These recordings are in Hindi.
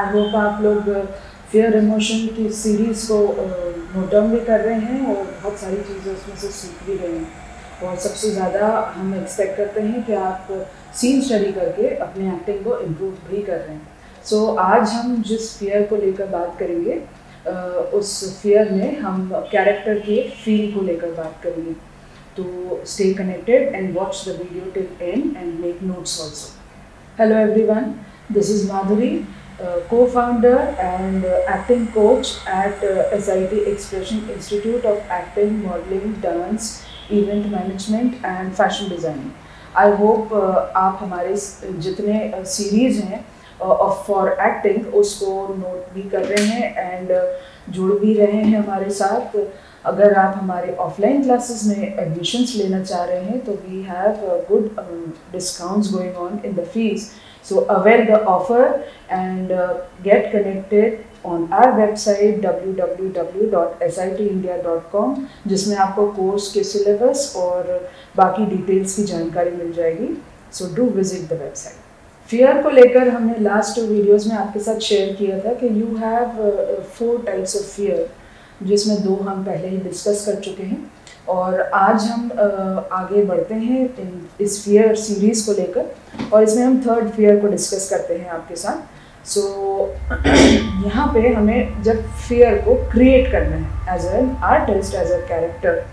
आई होप आप लोग फियर इमोशन की सीरीज़ को नोट डाउन भी कर रहे हैं और बहुत सारी चीज़ें उसमें से सीख भी रहे हैं। और सबसे ज़्यादा हम एक्सपेक्ट करते हैं कि आप सीन स्टडी करके अपने एक्टिंग को इम्प्रूव भी कर रहे हैं। सो आज हम जिस फियर को लेकर बात करेंगे उस फियर में हम कैरेक्टर के फील को लेकर बात करेंगे। तो stay connected and watch the video till end and make notes also. Hello everyone, this is Madhuri, co-founder and acting coach at SIT Expression Institute of Acting, Modeling, Dance, Event Management and Fashion Designing. I hope आप हमारे जितने सीरीज़ हैं फॉर एक्टिंग उसको नोट भी कर रहे हैं एंड जुड़ भी रहे हैं हमारे साथ। अगर आप हमारे ऑफलाइन क्लासेस में एडमिशन्स लेना चाह रहे हैं तो we have good discounts going on in the fees, so avail the offer and get connected on our website www.sitindia.com, जिसमें आपको कोर्स के सिलेबस और बाकी डिटेल्स की जानकारी मिल जाएगी। So do visit the website. Fear को लेकर हमने लास्ट वीडियोस में आपके साथ शेयर किया था कि you have 4 types of fear, जिसमें 2 हम पहले ही डिस्कस कर चुके हैं और आज हम आगे बढ़ते हैं इस फियर सीरीज़ को लेकर और इसमें हम 3rd फियर को डिस्कस करते हैं आपके साथ। सो यहाँ पे हमें जब फियर को क्रिएट करना है as an artist, as a character,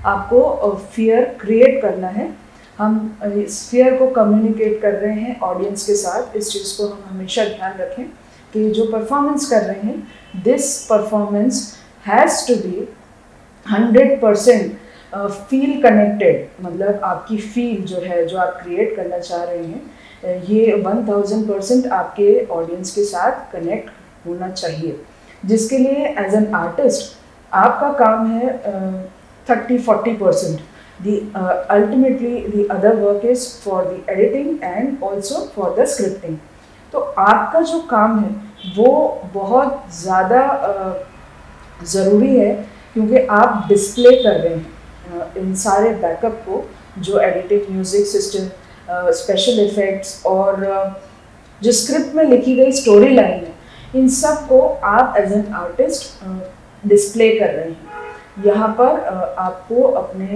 आपको फियर क्रिएट करना है। हम इस फियर को कम्युनिकेट कर रहे हैं ऑडियंस के साथ। इस चीज़ को हम हमेशा ध्यान रखें कि जो परफॉर्मेंस कर रहे हैं, this performance has to be 100% feel connected, मतलब आपकी फील जो है, जो आप क्रिएट करना चाह रहे हैं, ये 1000% आपके ऑडियंस के साथ कनेक्ट होना चाहिए। जिसके लिए एज एन आर्टिस्ट आपका काम है 30-40%। Ultimately the other work is for the editing and also for the scripting. तो आपका जो काम है वो बहुत ज़्यादा ज़रूरी है क्योंकि आप डिस्प्ले कर रहे हैं इन सारे बैकअप को, जो editing, music system, special effects और जो स्क्रिप्ट में लिखी गई स्टोरी लाइन है, इन सब को आप एज एन आर्टिस्ट डिस्प्ले कर रहे हैं। यहाँ पर आपको अपने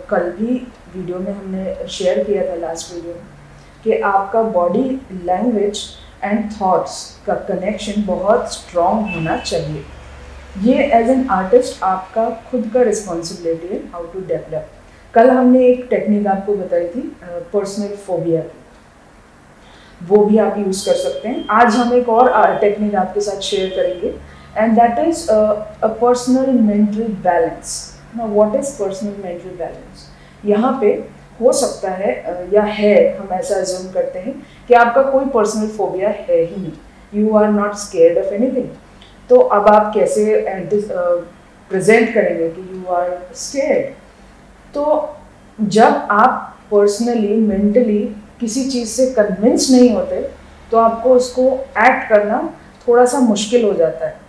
कल भी वीडियो में हमने शेयर किया था लास्ट वीडियो में कि आपका बॉडी लैंग्वेज एंड थॉट्स का कनेक्शन बहुत स्ट्रॉन्ग होना चाहिए। ये एज एन आर्टिस्ट आपका खुद का रिस्पॉन्सिबिलिटी है हाउ टू डेवलप। कल हमने एक टेक्निक आपको बताई थी पर्सनल फोबिया की, वो भी आप यूज़ कर सकते हैं। आज हम एक और टेक्निक आपके साथ शेयर करेंगे and that is a personal mental balance. Now what is personal mental balance? यहाँ पे हो सकता है या है, हम ऐसा अज्यूम करते हैं कि आपका कोई पर्सनल फोबिया है ही नहीं, you are not scared of anything. तो अब आप कैसे प्रेजेंट करेंगे कि यू आर स्केयर्ड? तो जब आप पर्सनली, मेंटली किसी चीज़ से कन्विंस नहीं होते तो आपको उसको एक्ट करना थोड़ा सा मुश्किल हो जाता है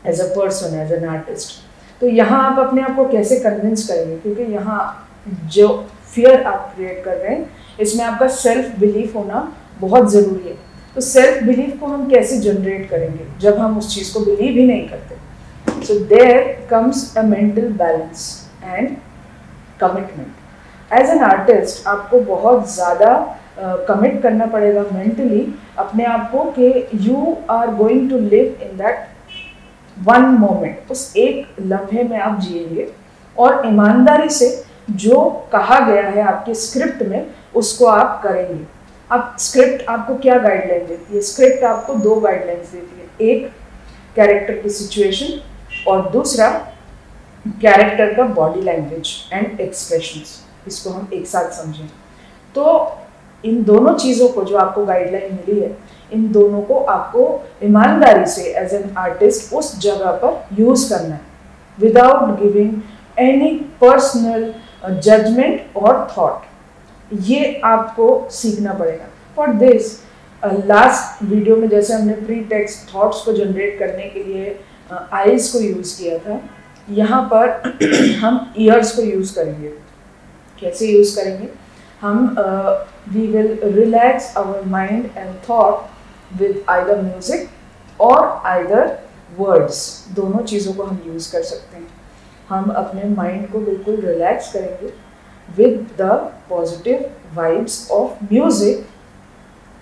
as a person, as an artist. तो यहाँ आप अपने आप को कैसे कन्विंस करेंगे? क्योंकि यहाँ जो फियर आप क्रिएट कर रहे हैं, इसमें आपका सेल्फ बिलीफ होना बहुत ज़रूरी है। तो सेल्फ बिलीफ को हम कैसे जनरेट करेंगे जब हम उस चीज़ को बिलीव ही नहीं करते? So there comes a mental balance and commitment. As an artist आपको बहुत ज़्यादा कमिट करना पड़ेगा मेंटली अपने आप को कि you are going to live in that one moment, उस एक लम्हे में आप जिएंगे और ईमानदारी से जो कहा गया है आपके स्क्रिप्ट में उसको आप करेंगे। अब स्क्रिप्ट आपको क्या गाइडलाइन देती है? स्क्रिप्ट आपको 2 गाइडलाइंस देती है, एक कैरेक्टर की सिचुएशन और दूसरा कैरेक्टर का बॉडी लैंग्वेज एंड एक्सप्रेशंस। इसको हम एक साथ समझें तो इन दोनों चीज़ों को, जो आपको गाइडलाइन मिली है, इन दोनों को आपको ईमानदारी से एज एन आर्टिस्ट उस जगह पर यूज़ करना है without giving any personal judgement और थॉट। ये आपको सीखना पड़ेगा। फॉर दिस लास्ट वीडियो में जैसे हमने प्री टेक्स्ट थॉट्स को जनरेट करने के लिए आईज को यूज़ किया था, यहाँ पर हम ईयर्स को यूज़ करेंगे। कैसे यूज़ करेंगे? हम we will relax our mind and thought with either music और आइदर वर्ड्स, दोनों चीज़ों को हम यूज़ कर सकते हैं। हम अपने माइंड को बिल्कुल रिलैक्स करेंगे with the positive vibes of music.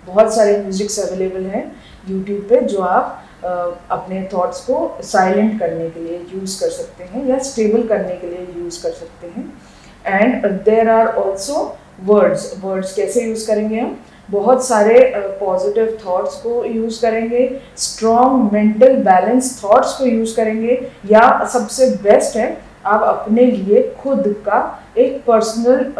बहुत सारे म्यूज़िक्स अवेलेबल हैं यूट्यूब पे जो आप अपने थॉट्स को साइलेंट करने के लिए यूज़ कर सकते हैं या स्टेबल करने के लिए यूज़ कर सकते हैं। And there are also words कैसे यूज़ करेंगे हम? बहुत सारे पॉजिटिव थॉट्स को यूज़ करेंगे, स्ट्रॉन्ग मेंटल बैलेंस थॉट्स को यूज़ करेंगे, या सबसे बेस्ट है आप अपने लिए खुद का एक पर्सनल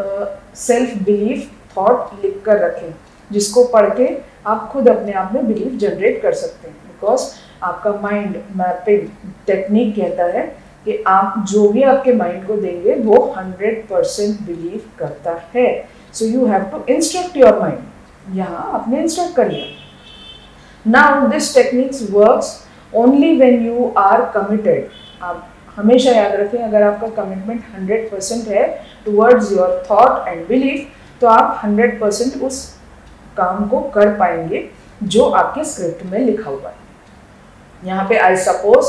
सेल्फ बिलीफ थॉट लिख कर रखें, जिसको पढ़ के आप खुद अपने आप में बिलीफ जनरेट कर सकते हैं। बिकॉज आपका माइंड मैपिंग टेक्निक कहता है कि आप जो भी आपके माइंड को देंगे वो 100% बिलीव करता है। So you have to instruct your mind. यहाँ आपने इंस्ट्रक्ट कर लिया। Now this techniques works only when you are committed. आप हमेशा याद रखें, अगर आपका कमिटमेंट 100% है towards your thought and belief, तो आप 100% उस काम को कर पाएंगे जो आपके स्क्रिप्ट में लिखा हुआ है। यहाँ पे I suppose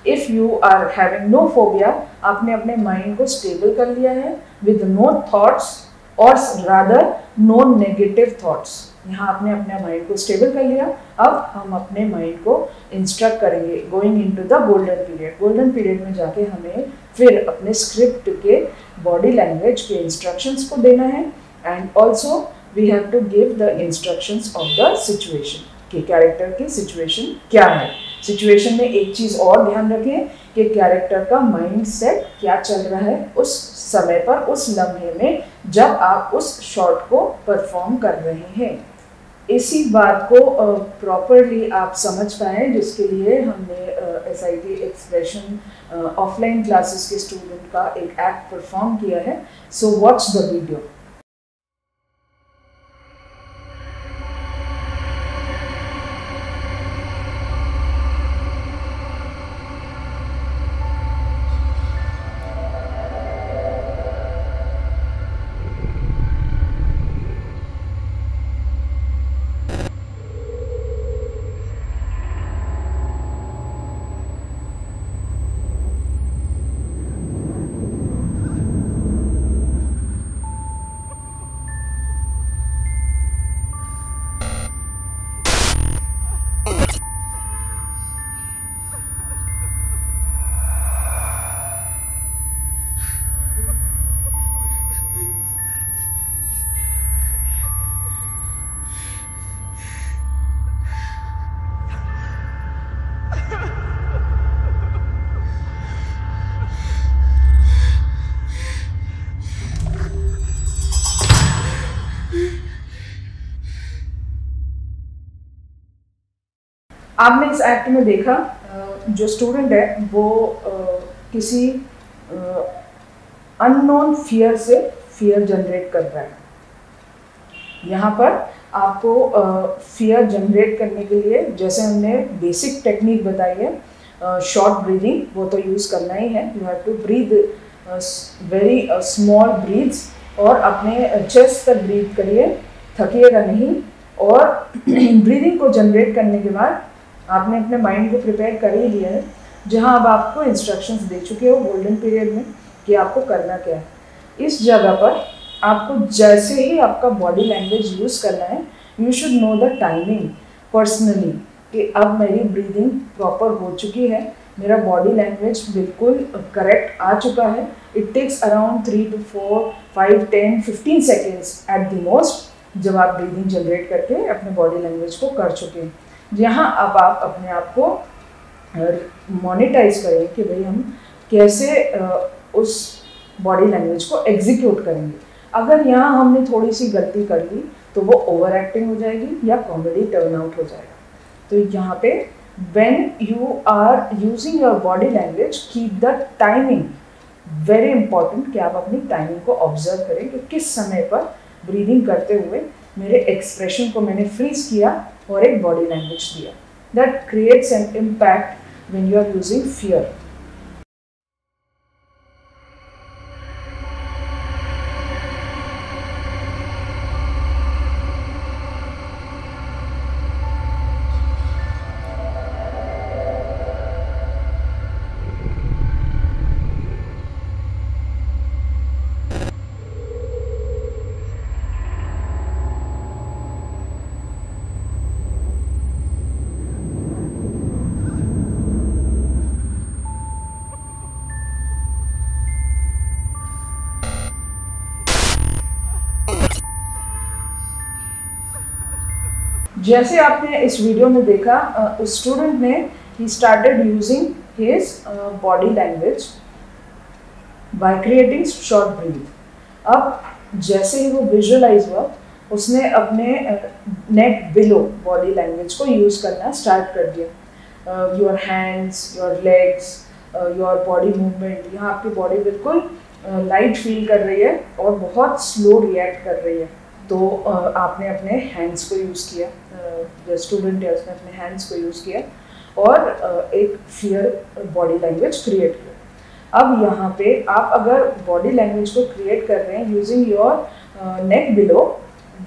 if you are having no phobia, आपने अपने माइंड को स्टेबल कर लिया है विद नो थॉट्स और रादर नो नेगेटिव थॉट्स। यहाँ आपने अपने माइंड को स्टेबल कर लिया। अब हम अपने माइंड को इंस्ट्रक्ट करेंगे going into the golden period. Golden period में जाके हमें फिर अपने स्क्रिप्ट के बॉडी लैंग्वेज के इंस्ट्रक्शंस को देना है, and also we have to give the instructions of the situation कि कैरेक्टर की सिचुएशन क्या है। सिचुएशन में एक चीज़ और ध्यान रखें कि कैरेक्टर का माइंड सेट क्या चल रहा है उस समय पर, उस लम्हे में जब आप उस शॉट को परफॉर्म कर रहे हैं। इसी बात को प्रॉपरली आप समझ पाएँ, जिसके लिए हमने SIT एक्सप्रेशन ऑफलाइन क्लासेस के स्टूडेंट का एक एक्ट परफॉर्म किया है। So watch the video. आपने इस एक्ट में देखा जो स्टूडेंट है वो किसी अननोन फियर से फियर जनरेट कर रहा है। यहाँ पर आपको फियर जनरेट करने के लिए जैसे हमने बेसिक टेक्निक बताई है, शॉर्ट ब्रीदिंग, वो तो यूज़ करना ही है। You have to breathe very small breaths और अपने चेस्ट तक ब्रीथ करिए, थकिएगा नहीं। और ब्रीदिंग को जनरेट करने के बाद आपने अपने माइंड को प्रिपेयर कर ही लिया है, जहाँ अब आपको इंस्ट्रक्शंस दे चुके हो गोल्डन पीरियड में कि आपको करना क्या है। इस जगह पर आपको जैसे ही आपका बॉडी लैंग्वेज यूज़ करना है, you should know the timing personally कि अब मेरी ब्रीदिंग प्रॉपर हो चुकी है, मेरा बॉडी लैंग्वेज बिल्कुल करेक्ट आ चुका है। It takes around 3 to 4, 5, 10, 15 seconds at the most जब आप ब्रीदिंग जनरेट करके अपने बॉडी लैंग्वेज को कर चुके हैं। यहाँ अब आप अपने आप को मोनेटाइज करें कि भाई हम कैसे उस बॉडी लैंग्वेज को एग्जीक्यूट करेंगे। अगर यहाँ हमने थोड़ी सी गलती कर ली तो वो ओवर एक्टिंग हो जाएगी या कॉमेडी टर्न आउट हो जाएगा। तो यहाँ पे when you are using your body language, keep the timing very important कि आप अपनी टाइमिंग को ऑब्जर्व करें कि किस समय पर ब्रीदिंग करते हुए मेरे एक्सप्रेशन को मैंने फ्रीज किया और एक बॉडी लैंग्वेज दिया। That creates an impact when you are using fear. जैसे आपने इस वीडियो में देखा, उस स्टूडेंट ने ही started using his body language by creating short breath. अब जैसे ही वो विजुअलाइज हुआ, उसने अपने नेक बिलो बॉडी लैंग्वेज को यूज़ करना स्टार्ट कर दिया। Your hands, your legs, your body movement, यहाँ आपकी बॉडी बिल्कुल लाइट फील कर रही है और बहुत स्लो रिएक्ट कर रही है। तो आपने अपने हैंड्स को यूज़ किया, जो स्टूडेंट है उसने अपने हैंड्स को यूज़ किया और एक फियर बॉडी लैंग्वेज क्रिएट किया। अब यहाँ पे आप अगर बॉडी लैंग्वेज को क्रिएट कर रहे हैं यूजिंग योर नेक बिलो,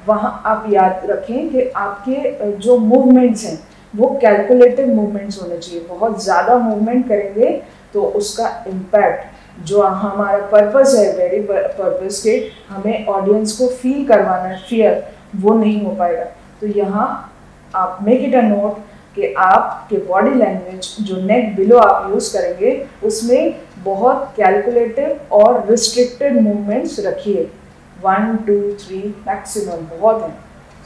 वहाँ आप याद रखें कि आपके जो मूवमेंट्स हैं वो कैलकुलेटिव मूवमेंट्स होने चाहिए। बहुत ज़्यादा मूवमेंट करेंगे तो उसका इम्पैक्ट, जो हमारा पर्पस है, वेरी पर्पस के हमें ऑडियंस को फील करवाना है फियर, वो नहीं हो पाएगा। तो यहाँ आप मेक इट अ नोट कि आपके बॉडी लैंग्वेज जो नेक बिलो आप यूज़ करेंगे उसमें बहुत कैलकुलेटिव और रिस्ट्रिक्टेड मूवमेंट्स रखिए। 1 2 3 मैक्सिमम बहुत हैं।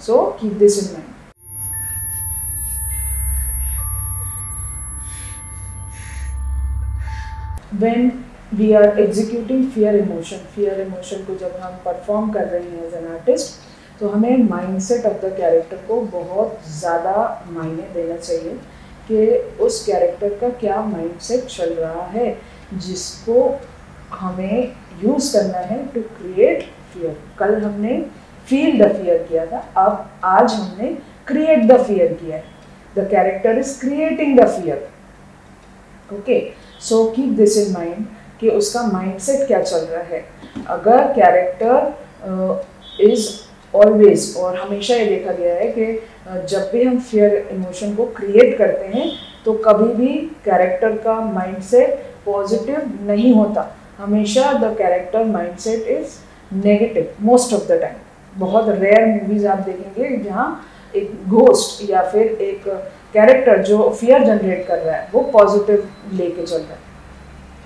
So keep this in mind. When we are executing fear emotion को जब हम परफॉर्म कर रहे हैं एज एन आर्टिस्ट, तो हमें माइंडसेट ऑफ द कैरेक्टर को बहुत ज़्यादा मायने देना चाहिए कि उस कैरेक्टर का क्या माइंडसेट चल रहा है, जिसको हमें यूज़ करना है टू क्रिएट फियर। कल हमने फील द फियर किया था, अब आज हमने क्रिएट द फियर किया है। The character is creating the fear. Okay, so keep this in mind कि उसका माइंडसेट क्या चल रहा है। अगर कैरेक्टर इज ऑलवेज, और हमेशा ये देखा गया है कि जब भी हम फियर इमोशन को क्रिएट करते हैं तो कभी भी कैरेक्टर का माइंडसेट पॉजिटिव नहीं होता। हमेशा the character mindset is negative most of the time. बहुत रेयर मूवीज आप देखेंगे जहाँ एक घोस्ट या फिर एक कैरेक्टर जो फियर जनरेट कर रहा है वो पॉजिटिव लेके चल रहा है।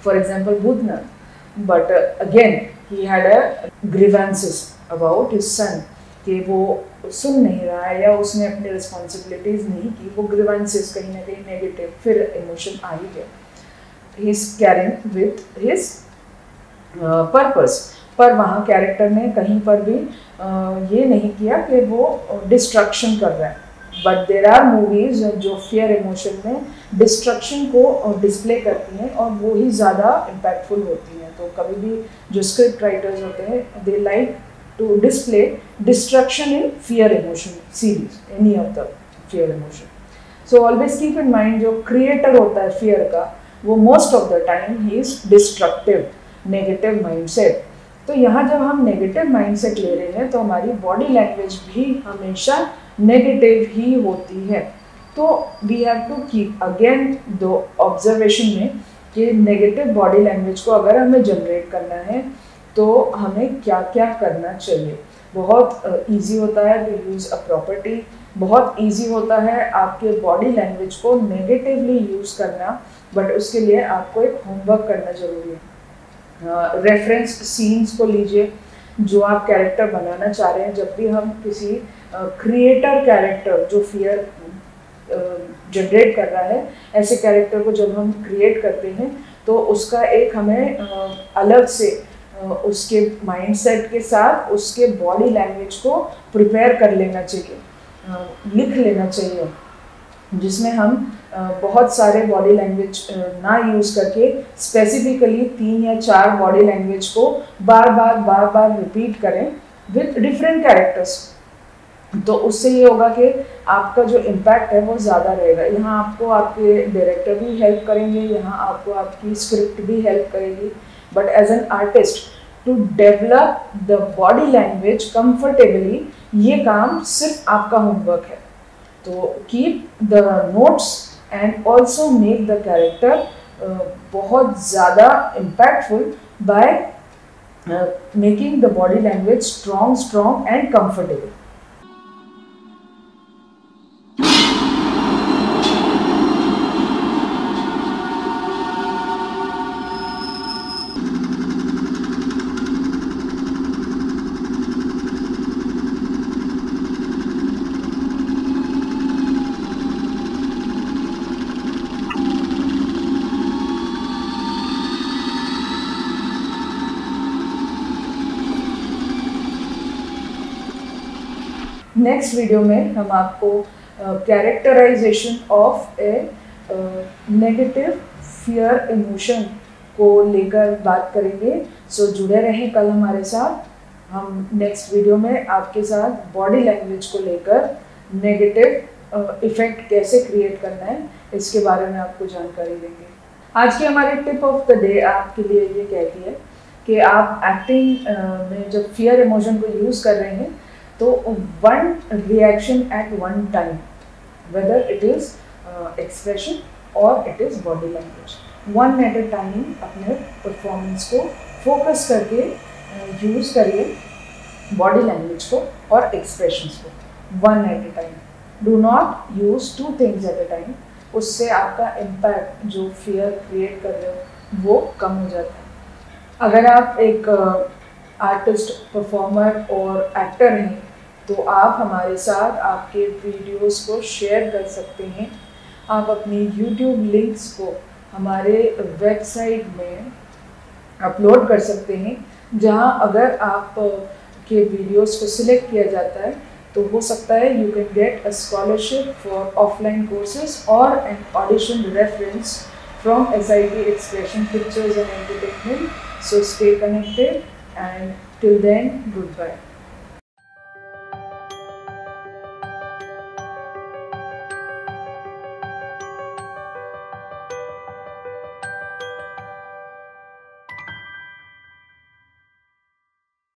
For example Bhootnath, but again he had a grievances about his son कि वो सुन नहीं रहा है या उसने अपनी रिस्पॉन्सिबिलिटीज नहीं की, वो ग्रीवेंसेस कहीं ना कहीं नेगेटिव फिर इमोशन आ ही गया। He is carrying with his purpose, पर वहाँ कैरेक्टर ने कहीं पर भी ये नहीं किया कि वो डिस्ट्रक्शन कर रहा है। बट देर आर मूवीज जो फियर इमोशन में डिस्ट्रक्शन को डिस्प्ले करती हैं और वो ही ज़्यादा इम्पैक्टफुल होती हैं। तो कभी भी जो स्क्रिप्ट राइटर्स होते हैं, they like to display destruction in fear emotion series, any of the fear emotion. So always keep in mind, जो क्रिएटर होता है फियर का, वो most of the time he is destructive, negative mindset. तो यहाँ जब हम नेगेटिव माइंडसेट ले रहे हैं तो हमारी बॉडी लैंग्वेज भी हमेशा नेगेटिव ही होती है। तो we have to keep again दो ऑब्जर्वेशन में कि नेगेटिव बॉडी लैंग्वेज को अगर हमें जनरेट करना है तो हमें क्या क्या करना चाहिए। बहुत इजी होता है टू यूज़ अ प्रॉपर्टी, बहुत इजी होता है आपके बॉडी लैंग्वेज को नेगेटिवली यूज़ करना, बट उसके लिए आपको एक होमवर्क करना ज़रूरी है। रेफरेंस सीन्स को लीजिए जो आप कैरेक्टर बनाना चाह रहे हैं। जब भी हम किसी क्रिएटर कैरेक्टर जो फियर जनरेट कर रहा है, ऐसे कैरेक्टर को जब हम क्रिएट करते हैं तो उसका एक हमें अलग से उसके माइंडसेट के साथ उसके बॉडी लैंग्वेज को प्रिपेयर कर लेना चाहिए, लिख लेना चाहिए, जिसमें हम बहुत सारे बॉडी लैंग्वेज ना यूज़ करके स्पेसिफिकली 3 या 4 बॉडी लैंग्वेज को बार बार रिपीट करें विथ डिफरेंट कैरेक्टर्स। तो उससे ये होगा कि आपका जो इम्पैक्ट है वो ज़्यादा रहेगा। यहाँ आपको आपके डायरेक्टर भी हेल्प करेंगे, यहाँ आपको आपकी स्क्रिप्ट भी हेल्प करेगी, but as an artist to develop the body language comfortably, ये काम सिर्फ आपका होमवर्क है। तो keep the notes and also make the character बहुत ज़्यादा impactful by making the body language strong and comfortable. Next video में हम आपको characterisation of a negative fear emotion को लेकर बात करेंगे। सो जुड़े रहें कल हमारे साथ। हम नेक्स्ट वीडियो में आपके साथ बॉडी लैंग्वेज को लेकर नेगेटिव इफेक्ट कैसे क्रिएट करना है इसके बारे में आपको जानकारी देंगे। आज की हमारी टिप ऑफ द डे आपके लिए ये कहती है कि आप एक्टिंग में जब फियर इमोशन को यूज़ कर रहे हैं तो one reaction at one time, whether it is expression और it is body language, one at a time अपने परफॉर्मेंस को फोकस करके यूज़ करिए, बॉडी लैंग्वेज को और एक्सप्रेशंस को one at a time. Do not use two things at a time, उससे आपका इम्पैक्ट जो फियर क्रिएट कर रहे हो वो कम हो जाता है। अगर आप एक आर्टिस्ट, परफॉर्मर और एक्टर हैं तो आप हमारे साथ आपके वीडियोस को शेयर कर सकते हैं। आप अपनी YouTube लिंक्स को हमारे वेबसाइट में अपलोड कर सकते हैं, जहां अगर आप के वीडियोस को सिलेक्ट किया जाता है तो हो सकता है you can get a scholarship for offline courses और an audition reference from SIT Expression Pictures and Entertainment. So stay connected and till then, goodbye.